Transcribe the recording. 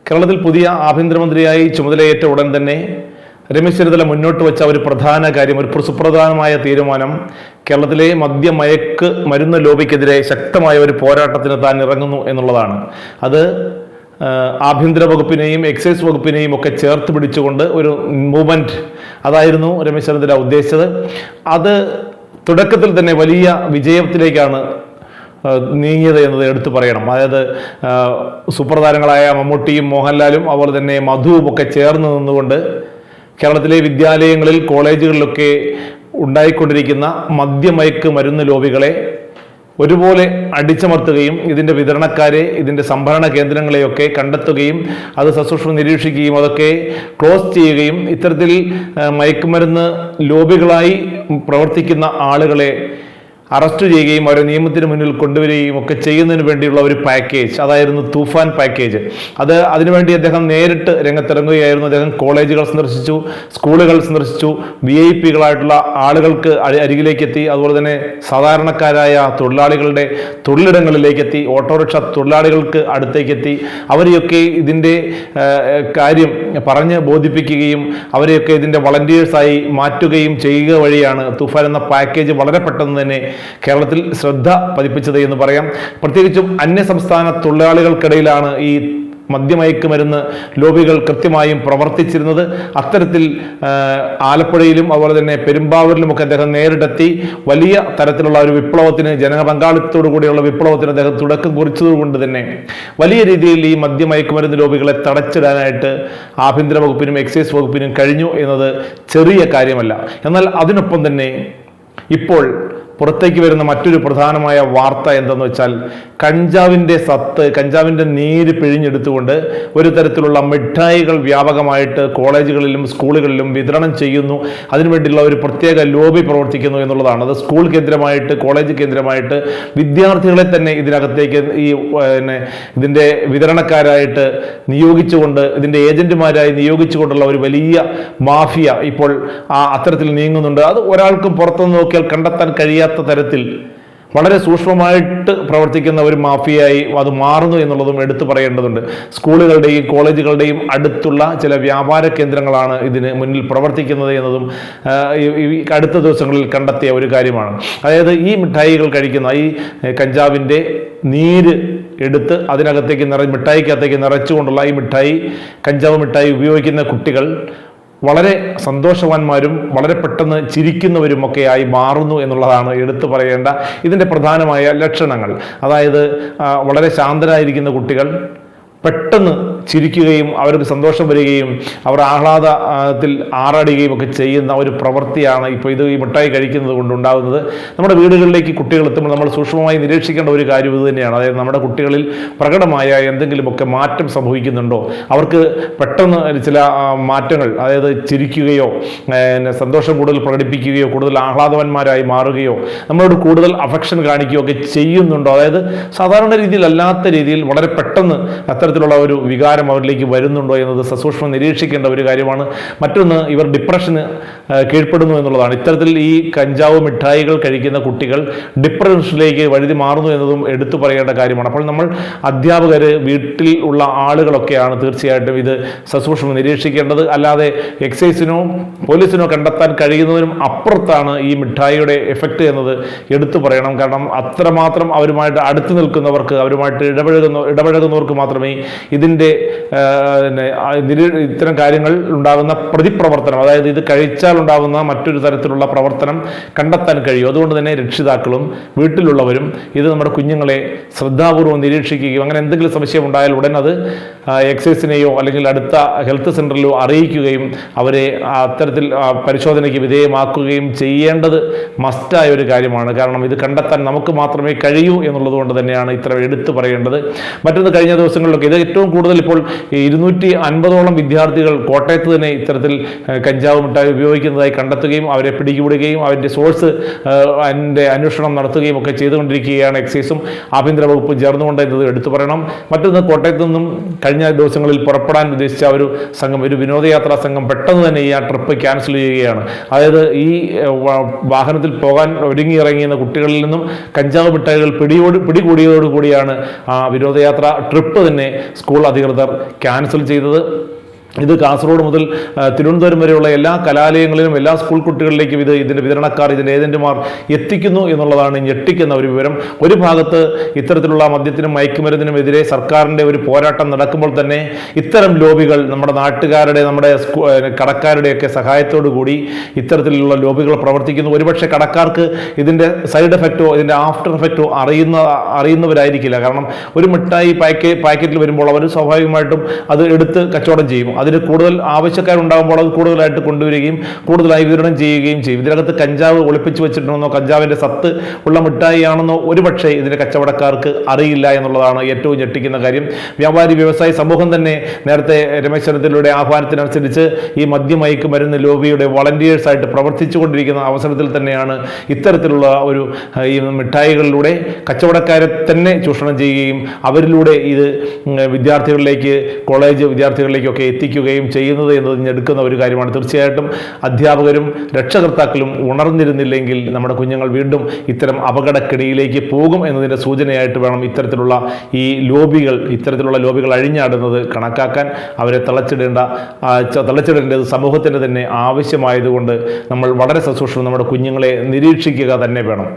കേരളത്തിൽ പുതിയ ആഭ്യന്തരമന്ത്രിയായി ചുമതലയേറ്റ ഉടൻ തന്നെ രമേശ് ചെന്നിത്തല മുന്നോട്ട് വെച്ച ഒരു പ്രധാന കാര്യം, ഒരു സുപ്രധാനമായ തീരുമാനം, കേരളത്തിലെ മദ്യമയക്ക് മരുന്ന് ലോബിക്കെതിരെ ശക്തമായ ഒരു പോരാട്ടത്തിന് താൻ ഇറങ്ങുന്നു എന്നുള്ളതാണ്. അത് ആഭ്യന്തര വകുപ്പിനെയും എക്സൈസ് വകുപ്പിനെയും ഒക്കെ ചേർത്ത് പിടിച്ചുകൊണ്ട് ഒരു മൂവ്മെന്റ്, അതായിരുന്നു രമേശ് ചെന്നിത്തല ഉദ്ദേശിച്ചത്. അത് തുടക്കത്തിൽ തന്നെ വലിയ വിജയത്തിലേക്കാണ് നീങ്ങിയത് എന്നത് എടുത്തു പറയണം. അതായത് സൂപ്പർതാരങ്ങളായ മമ്മൂട്ടിയും മോഹൻലാലും അതുപോലെ തന്നെ മധുവും ഒക്കെ ചേർന്ന് നിന്നുകൊണ്ട് കേരളത്തിലെ വിദ്യാലയങ്ങളിൽ കോളേജുകളിലൊക്കെ ഉണ്ടായിക്കൊണ്ടിരിക്കുന്ന മദ്യമയക്ക് മരുന്ന് ലോബികളെ ഒരുപോലെ അടിച്ചമർത്തുകയും ഇതിൻ്റെ വിതരണക്കാരെ, ഇതിൻ്റെ സംഭരണ കേന്ദ്രങ്ങളെയൊക്കെ കണ്ടെത്തുകയും അത് സസൂക്ഷ്മം നിരീക്ഷിക്കുകയും അതൊക്കെ ക്ലോസ് ചെയ്യുകയും ഇത്തരത്തിൽ മയക്കുമരുന്ന് ലോബികളായി പ്രവർത്തിക്കുന്ന ആളുകളെ അറസ്റ്റ് ചെയ്യുകയും അവരെ നിയമത്തിന് മുന്നിൽ കൊണ്ടുവരികയും ഒക്കെ ചെയ്യുന്നതിന് വേണ്ടിയുള്ള ഒരു പാക്കേജ്, അതായിരുന്നു തൂഫാൻ പാക്കേജ്. അതിനുവേണ്ടി അദ്ദേഹം നേരിട്ട് രംഗത്തിറങ്ങുകയായിരുന്നു. അദ്ദേഹം കോളേജുകൾ സന്ദർശിച്ചു, സ്കൂളുകൾ സന്ദർശിച്ചു, VIP-കളായിട്ടുള്ള ആളുകൾക്ക് അരികിലേക്ക് എത്തി. അതുപോലെ തന്നെ സാധാരണക്കാരായ തൊഴിലാളികളുടെ തൊഴിലിടങ്ങളിലേക്ക് എത്തി, ഓട്ടോറിക്ഷ തൊഴിലാളികൾക്ക് അടുത്തേക്ക് എത്തി. അവരെയൊക്കെ ഇതിൻ്റെ കാര്യം പറഞ്ഞ് ബോധിപ്പിക്കുകയും അവരെയൊക്കെ ഇതിൻ്റെ വളണ്ടിയേഴ്സായി മാറ്റുകയും ചെയ്യുക വഴിയാണ് തൂഫാൻ എന്ന പാക്കേജ് വളരെ പെട്ടെന്ന് തന്നെ കേരളത്തിൽ ശ്രദ്ധ പതിപ്പിച്ചത് എന്ന് പറയാം. പ്രത്യേകിച്ചും അന്യസംസ്ഥാന തൊഴിലാളികൾക്കിടയിലാണ് ഈ മദ്യമയക്ക് മരുന്ന് ലോബികൾ കൃത്യമായും പ്രവർത്തിച്ചിരുന്നത്. അത്തരത്തിൽ ആലപ്പുഴയിലും അതുപോലെ തന്നെ പെരുമ്പാവൂരിലുമൊക്കെ അദ്ദേഹം നേരിട്ടെത്തി വലിയ തരത്തിലുള്ള ഒരു വിപ്ലവത്തിന്, ജനപങ്കാളിത്തത്തോടു കൂടിയുള്ള വിപ്ലവത്തിന് അദ്ദേഹം തുടക്കം കുറിച്ചതുകൊണ്ട് തന്നെ വലിയ രീതിയിൽ ഈ മദ്യമയക്ക് മരുന്ന് ലോബികളെ തടച്ചിടാനായിട്ട് ആഭ്യന്തര വകുപ്പിനും എക്സൈസ് വകുപ്പിനും കഴിഞ്ഞു എന്നത് ചെറിയ കാര്യമല്ല. എന്നാൽ അതിനൊപ്പം തന്നെ ഇപ്പോൾ പുറത്തേക്ക് വരുന്ന മറ്റൊരു പ്രധാനമായ വാർത്ത എന്തെന്ന് വെച്ചാൽ കഞ്ചാവിൻ്റെ നീര് പിഴിഞ്ഞെടുത്തുകൊണ്ട് ഒരു തരത്തിലുള്ള മിഠായികൾ വ്യാപകമായിട്ട് കോളേജുകളിലും സ്കൂളുകളിലും വിതരണം ചെയ്യുന്നു. അതിനുവേണ്ടിയുള്ള ഒരു പ്രത്യേക ലോബി പ്രവർത്തിക്കുന്നു എന്നുള്ളതാണ്. അത് സ്കൂൾ കേന്ദ്രമായിട്ട്, കോളേജ് കേന്ദ്രമായിട്ട് ഇതിനകത്തേക്ക് ഇതിൻ്റെ വിതരണക്കാരായിട്ട് നിയോഗിച്ചുകൊണ്ട്, ഇതിൻ്റെ ഏജന്റുമാരായി നിയോഗിച്ചുകൊണ്ടുള്ള ഒരു വലിയ മാഫിയ ഇപ്പോൾ അത്തരത്തിൽ നീങ്ങുന്നുണ്ട്. അത് ഒരാൾക്കും പുറത്തുനിന്ന് നോക്കിയാൽ കണ്ടെത്താൻ കഴിയാത്ത തരത്തിൽ വളരെ സൂക്ഷ്മമായിട്ട് പ്രവർത്തിക്കുന്ന ഒരു മാഫിയായി അത് മാറുന്നു എന്നുള്ളതും എടുത്തു പറയേണ്ടതുണ്ട്. സ്കൂളുകളുടെയും കോളേജുകളുടെയും അടുത്തുള്ള ചില വ്യാപാര കേന്ദ്രങ്ങളാണ് ഇതിന് മുന്നിൽ പ്രവർത്തിക്കുന്നത് എന്നതും ഈ അടുത്ത ദിവസങ്ങളിൽ കണ്ടെത്തിയ ഒരു കാര്യമാണ്. അതായത് ഈ മിഠായികൾ കഴിക്കുന്ന ഈ കഞ്ചാവിൻ്റെ നീര് എടുത്ത് മിഠായിക്കകത്തേക്ക് നിറച്ചുകൊണ്ടുള്ള ഈ കഞ്ചാവ് മിഠായി ഉപയോഗിക്കുന്ന കുട്ടികൾ വളരെ സന്തോഷവാന്മാരും വളരെ പെട്ടെന്ന് ചിരിക്കുന്നവരുമൊക്കെയായി മാറുന്നു എന്നുള്ളതാണ് എടുത്തു പറയേണ്ട ഇതിൻ്റെ പ്രധാനമായ ലക്ഷണങ്ങൾ. അതായത് വളരെ ശാന്തരായിരിക്കുന്ന കുട്ടികൾ പെട്ടെന്ന് ചിരിക്കുകയും അവർക്ക് സന്തോഷം വരികയും അവർ ആഹ്ലാദത്തിൽ ആറാടുകയും ഒക്കെ ചെയ്യുന്ന ഒരു പ്രവൃത്തിയാണ് ഇപ്പോൾ ഈ മിഠായി കഴിക്കുന്നത് കൊണ്ടുണ്ടാകുന്നത്. നമ്മുടെ വീടുകളിലേക്ക് കുട്ടികൾ എത്തുമ്പോൾ നമ്മൾ സൂക്ഷ്മമായി നിരീക്ഷിക്കേണ്ട ഒരു കാര്യം ഇത് തന്നെയാണ്. അതായത് നമ്മുടെ കുട്ടികളിൽ പ്രകടമായ എന്തെങ്കിലുമൊക്കെ മാറ്റം സംഭവിക്കുന്നുണ്ടോ, അവർക്ക് പെട്ടെന്ന് ചില മാറ്റങ്ങൾ, അതായത് ചിരിക്കുകയോ സന്തോഷം കൂടുതൽ പ്രകടിപ്പിക്കുകയോ കൂടുതൽ ആഹ്ലാദവാന്മാരായി മാറുകയോ നമ്മളോട് കൂടുതൽ അഫെക്ഷൻ കാണിക്കുകയോ ഒക്കെ ചെയ്യുന്നുണ്ടോ, അതായത് സാധാരണ രീതിയിൽ അല്ലാത്ത രീതിയിൽ വളരെ പെട്ടെന്ന് അത്തരത്തിലുള്ള ഒരു വികാരം അവരിലേക്ക് വരുന്നുണ്ടോ എന്നത് സസൂക്ഷ്മം നിരീക്ഷിക്കേണ്ട ഒരു കാര്യമാണ്. മറ്റൊന്ന്, ഇവർ ഡിപ്രഷന് കീഴ്പ്പെടുന്നു എന്നുള്ളതാണ്. ഇത്തരത്തിൽ ഈ കഞ്ചാവ് മിഠായികൾ കഴിക്കുന്ന കുട്ടികൾ ഡിപ്രഷനിലേക്ക് വഴുതി മാറുന്നു എന്നതും എടുത്തു പറയേണ്ട കാര്യമാണ്. അപ്പോൾ നമ്മൾ അധ്യാപകർ, വീട്ടിൽ ഉള്ള ആളുകളൊക്കെയാണ് തീർച്ചയായിട്ടും ഇത് സസൂക്ഷ്മം നിരീക്ഷിക്കേണ്ടത്. അല്ലാതെ എക്സൈസിനോ പോലീസിനോ കണ്ടെത്താൻ കഴിയുന്നതിനും അപ്പുറത്താണ് ഈ മിഠായിയുടെ എഫക്റ്റ് എന്നത് എടുത്തു പറയണം. കാരണം അത്രമാത്രം അവരുമായിട്ട് അടുത്ത് നിൽക്കുന്നവർക്ക്, അവരുമായിട്ട് ഇടപഴകുന്നവർക്ക് മാത്രമേ ഇതിൻ്റെ ഇത്തരം കാര്യങ്ങൾ ഉണ്ടാകുന്ന പ്രതിപ്രവർത്തനം, അതായത് ഇത് കഴിച്ചാൽ ഉണ്ടാകുന്ന മറ്റൊരു തരത്തിലുള്ള പ്രവർത്തനം കണ്ടെത്താൻ കഴിയും. അതുകൊണ്ട് തന്നെ രക്ഷിതാക്കളും വീട്ടിലുള്ളവരും ഇത് നമ്മുടെ കുഞ്ഞുങ്ങളെ ശ്രദ്ധാപൂർവ്വം നിരീക്ഷിക്കുകയും അങ്ങനെ എന്തെങ്കിലും സംശയം ഉണ്ടായാൽ ഉടൻ അത് എക്സൈസിനെയോ അല്ലെങ്കിൽ അടുത്ത ഹെൽത്ത് സെൻ്ററിലോ അറിയിക്കുകയും അവരെ അത്തരത്തിൽ പരിശോധനയ്ക്ക് വിധേയമാക്കുകയും ചെയ്യേണ്ടത് മസ്റ്റായ ഒരു കാര്യമാണ്. കാരണം ഇത് കണ്ടെത്താൻ നമുക്ക് മാത്രമേ കഴിയൂ എന്നുള്ളത് കൊണ്ട് തന്നെയാണ് ഇത്ര എടുത്തു പറയേണ്ടത്. മറ്റൊന്ന്, കഴിഞ്ഞ ദിവസങ്ങളിലൊക്കെ ഇത് ഏറ്റവും കൂടുതൽ ഇപ്പോൾ 250ഓളം വിദ്യാർത്ഥികൾ കോട്ടയത്ത് തന്നെ ഇത്തരത്തിൽ കഞ്ചാവ് മിഠായി ഉപയോഗിക്കുന്നതായി കണ്ടെത്തുകയും അവരെ പിടികൂടുകയും അവരുടെ സോഴ്സ് അന്വേഷണം നടത്തുകയും ഒക്കെ ചെയ്തുകൊണ്ടിരിക്കുകയാണ് എക്സൈസും ആഭ്യന്തര വകുപ്പും ചേർന്നുകൊണ്ട് എന്നത് എടുത്തു പറയണം. മറ്റൊന്ന്, കോട്ടയത്ത് നിന്നും കഴിഞ്ഞ കഴിഞ്ഞ ദിവസങ്ങളിൽ പുറപ്പെടാൻ ഉദ്ദേശിച്ച ഒരു സംഘം, ഒരു വിനോദയാത്രാ സംഘം പെട്ടെന്ന് തന്നെ ഈ ട്രിപ്പ് ക്യാൻസൽ ചെയ്യുകയാണ്. അതായത് ഈ വാഹനത്തിൽ പോകാൻ ഒരുങ്ങിയിറങ്ങിയ കുട്ടികളിൽ നിന്നും കഞ്ചാവ് മിഠായികൾ പിടികൂടിയതോടുകൂടിയാണ് ആ വിനോദയാത്ര ട്രിപ്പ് തന്നെ സ്കൂൾ അധികൃതർ ക്യാൻസൽ ചെയ്തത്. ഇത് കാസർഗോഡ് മുതൽ തിരുവനന്തപുരം വരെയുള്ള എല്ലാ കലാലയങ്ങളിലും എല്ലാ സ്കൂൾ കുട്ടികളിലേക്കും ഇതിൻ്റെ വിതരണക്കാർ, ഇതിൻ്റെ ഏജന്റുമാർ എത്തിക്കുന്നു എന്നുള്ളതാണ് ഞെട്ടിക്കുന്ന ഒരു വിവരം. ഒരു ഭാഗത്ത് ഇത്തരത്തിലുള്ള മദ്യത്തിനും മയക്കുമരുന്നിനുമെതിരെ സർക്കാരിൻ്റെ ഒരു പോരാട്ടം നടക്കുമ്പോൾ തന്നെ ഇത്തരം ലോബികൾ നമ്മുടെ നാട്ടുകാരുടെ, നമ്മുടെ കടക്കാരുടെയൊക്കെ സഹായത്തോടു കൂടി ഇത്തരത്തിലുള്ള ലോബികൾ പ്രവർത്തിക്കുന്നു. ഒരുപക്ഷെ കടക്കാർക്ക് ഇതിൻ്റെ സൈഡ് എഫക്റ്റോ ഇതിൻ്റെ ആഫ്റ്റർ എഫക്റ്റോ അറിയുന്നവരായിരിക്കില്ല. കാരണം ഒരു മിഠായി പാക്കറ്റിൽ വരുമ്പോൾ അവർ സ്വാഭാവികമായിട്ടും അത് എടുത്ത് കച്ചവടം ചെയ്യും. അതിന് കൂടുതൽ ആവശ്യക്കാരുണ്ടാകുമ്പോൾ അത് കൂടുതലായിട്ട് കൊണ്ടുവരികയും കൂടുതലായി വിതരണം ചെയ്യുകയും ചെയ്യും. ഇതിനകത്ത് കഞ്ചാവ് ഒളിപ്പിച്ചു വെച്ചിട്ടുണ്ടെന്നോ കഞ്ചാവിൻ്റെ സത്ത് ഉള്ള മിഠായിയാണെന്നോ ഒരുപക്ഷെ ഇതിൻ്റെ കച്ചവടക്കാർക്ക് അറിയില്ല എന്നുള്ളതാണ് ഏറ്റവും ഞെട്ടിക്കുന്ന കാര്യം. വ്യാപാരി വ്യവസായി സമൂഹം തന്നെ നേരത്തെ രമേശ് ചെന്നിത്തലയുടെ ആഹ്വാനത്തിനനുസരിച്ച് ഈ മദ്യമയക്ക് മരുന്ന് ലോബിയുടെ വളണ്ടിയേഴ്സായിട്ട് പ്രവർത്തിച്ചുകൊണ്ടിരിക്കുന്ന അവസരത്തിൽ തന്നെയാണ് ഇത്തരത്തിലുള്ള ഒരു ഈ മിഠായികളിലൂടെ കച്ചവടക്കാരെ തന്നെ ചൂഷണം ചെയ്യുകയും അവരിലൂടെ ഇത് വിദ്യാർത്ഥികളിലേക്ക്, കോളേജ് വിദ്യാർത്ഥികളിലേക്കൊക്കെ എത്തിക്കുകയും ചെയ്യുന്നത് എന്നത് ഞെടുക്കുന്ന ഒരു കാര്യമാണ്. തീർച്ചയായിട്ടും അധ്യാപകരും രക്ഷകർത്താക്കളും ഉണർന്നിരുന്നില്ലെങ്കിൽ നമ്മുടെ കുഞ്ഞുങ്ങൾ വീണ്ടും ഇത്തരം അപകടക്കെണിയിലേക്ക് പോകും എന്നതിൻ്റെ സൂചനയായിട്ട് വേണം ഇത്തരത്തിലുള്ള ലോബികൾ അഴിഞ്ഞാടുന്നത് കണക്കാക്കാൻ. അവരെ തളച്ചിടേണ്ടത് സമൂഹത്തിൻ്റെ തന്നെ ആവശ്യമായതുകൊണ്ട് നമ്മൾ വളരെ സസൂക്ഷ്മം നമ്മുടെ കുഞ്ഞുങ്ങളെ നിരീക്ഷിക്കുക തന്നെ വേണം.